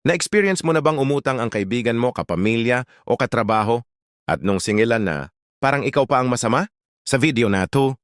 Na-experience mo na bang umutang ang kaibigan mo, kapamilya o katrabaho? At nung singilan na, parang ikaw pa ang masama? Sa video na to,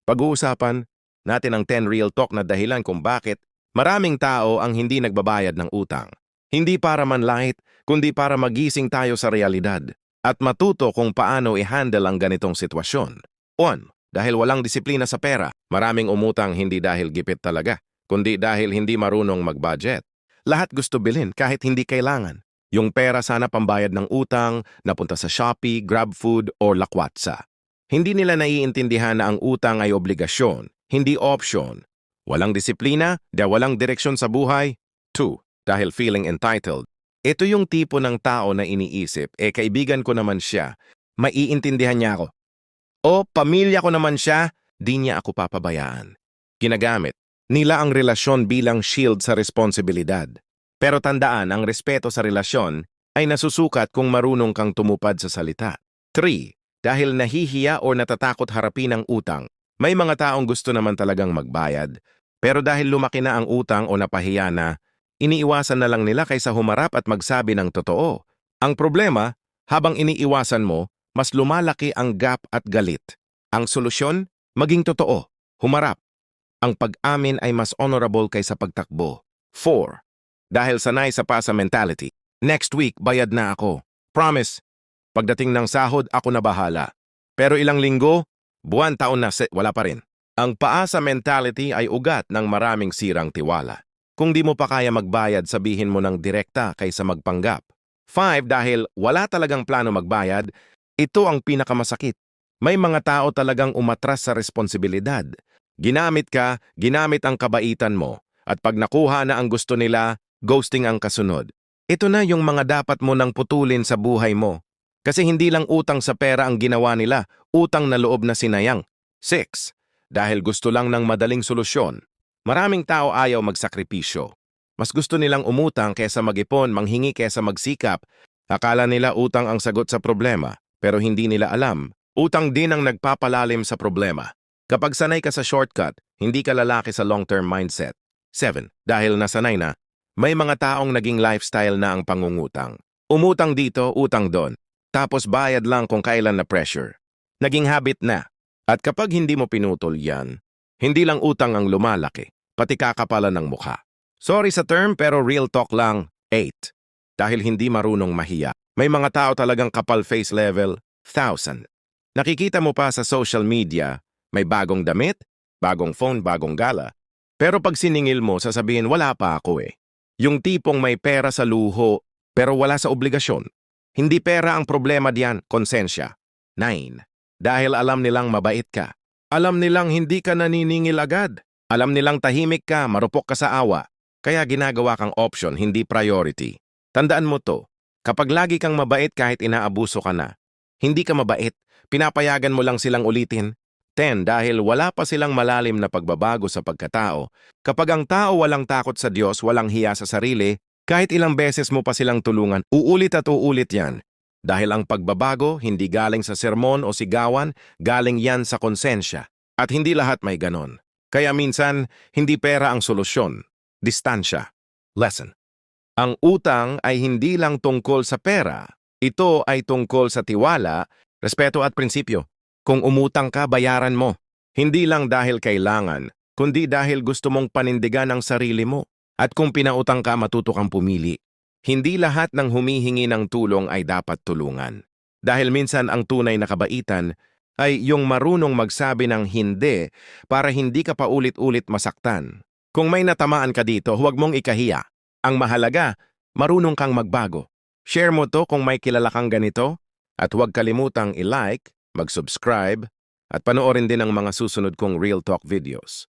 pag-uusapan natin ang 10 real talk na dahilan kung bakit maraming tao ang hindi nagbabayad ng utang. Hindi para manlait, kundi para magising tayo sa realidad at matuto kung paano i-handle ang ganitong sitwasyon. 1. Dahil walang disiplina sa pera, maraming umutang hindi dahil gipit talaga, kundi dahil hindi marunong mag-budget. Lahat gusto bilhin kahit hindi kailangan. Yung pera sana pambayad ng utang, napunta sa Shopee, GrabFood o Lakwatsa. Hindi nila naiintindihan na ang utang ay obligasyon, hindi option. Walang disiplina, walang direksyon sa buhay. 2. Dahil feeling entitled. Ito yung tipo ng tao na iniisip, kaibigan ko naman siya, maiintindihan niya ako. O pamilya ko naman siya, di niya ako papabayaan. Ginagamit nila ang relasyon bilang shield sa responsibilidad. Pero tandaan, ang respeto sa relasyon ay nasusukat kung marunong kang tumupad sa salita. 3. Dahil nahihiya o natatakot harapin ang utang. May mga taong gusto naman talagang magbayad, pero dahil lumaki na ang utang o napahiya na, iniiwasan na lang nila kaysa humarap at magsabi ng totoo. Ang problema, habang iniiwasan mo, mas lumalaki ang gap at galit. Ang solusyon, maging totoo, humarap. Ang pag-amin ay mas honorable kaysa pagtakbo. 4. Dahil sanay sa pasa mentality. Next week, bayad na ako. Promise. Pagdating ng sahod, ako na bahala. Pero ilang linggo, buwan, taon na, wala pa rin. Ang paasa mentality ay ugat ng maraming sirang tiwala. Kung di mo pa kaya magbayad, sabihin mo ng direkta kaysa magpanggap. 5. Dahil wala talagang plano magbayad, ito ang pinakamasakit. May mga tao talagang umatras sa responsibilidad. Ginamit ka, ginamit ang kabaitan mo, at pag nakuha na ang gusto nila, ghosting ang kasunod. Ito na yung mga dapat mo nang putulin sa buhay mo. Kasi hindi lang utang sa pera ang ginawa nila, utang na loob na sinayang. 6. Dahil gusto lang ng madaling solusyon. Maraming tao ayaw magsakripisyo. Mas gusto nilang umutang kesa mag-ipon, manghingi kesa magsikap. Akala nila utang ang sagot sa problema, pero hindi nila alam. Utang din ang nagpapalalim sa problema. Kapag sanay ka sa shortcut, hindi ka lalaki sa long-term mindset. 7. Dahil nasanay na, may mga taong naging lifestyle na ang pangungutang. Umutang dito, utang doon. Tapos bayad lang kung kailan na pressure. Naging habit na. At kapag hindi mo pinutol yan, hindi lang utang ang lumalaki, pati kakapalan ng mukha. Sorry sa term pero real talk lang. 8. Dahil hindi marunong mahiya. May mga tao talagang kapal face level, 1,000. Nakikita mo pa sa social media, may bagong damit, bagong phone, bagong gala. Pero pag siningil mo, sasabihin wala pa ako eh. Yung tipong may pera sa luho, pero wala sa obligasyon. Hindi pera ang problema diyan, konsensya. 9. Dahil alam nilang mabait ka. Alam nilang hindi ka naniningil agad. Alam nilang tahimik ka, marupok ka sa awa. Kaya ginagawa kang option, hindi priority. Tandaan mo to, kapag lagi kang mabait kahit inaabuso ka na, hindi ka mabait, pinapayagan mo lang silang ulitin. 10. Dahil wala pa silang malalim na pagbabago sa pagkatao. Kapag ang tao walang takot sa Diyos, walang hiya sa sarili, kahit ilang beses mo pa silang tulungan, uulit at uulit yan. Dahil ang pagbabago hindi galing sa sermon o sigawan, galing yan sa konsensya. At hindi lahat may ganon. Kaya minsan, hindi pera ang solusyon. Distansya. Lesson. Ang utang ay hindi lang tungkol sa pera. Ito ay tungkol sa tiwala, respeto at prinsipyo. Kung umutang ka, bayaran mo. Hindi lang dahil kailangan, kundi dahil gusto mong panindigan ang sarili mo. At kung pinautang ka, matuto kang pumili. Hindi lahat ng humihingi ng tulong ay dapat tulungan. Dahil minsan ang tunay na kabaitan ay yung marunong magsabi ng hindi para hindi ka pa ulit-ulit masaktan. Kung may natamaan ka dito, huwag mong ikahiya. Ang mahalaga, marunong kang magbago. Share mo to kung may kilala kang ganito at huwag kalimutang i-like, mag-subscribe at panoorin din ang mga susunod kong Real Talk videos.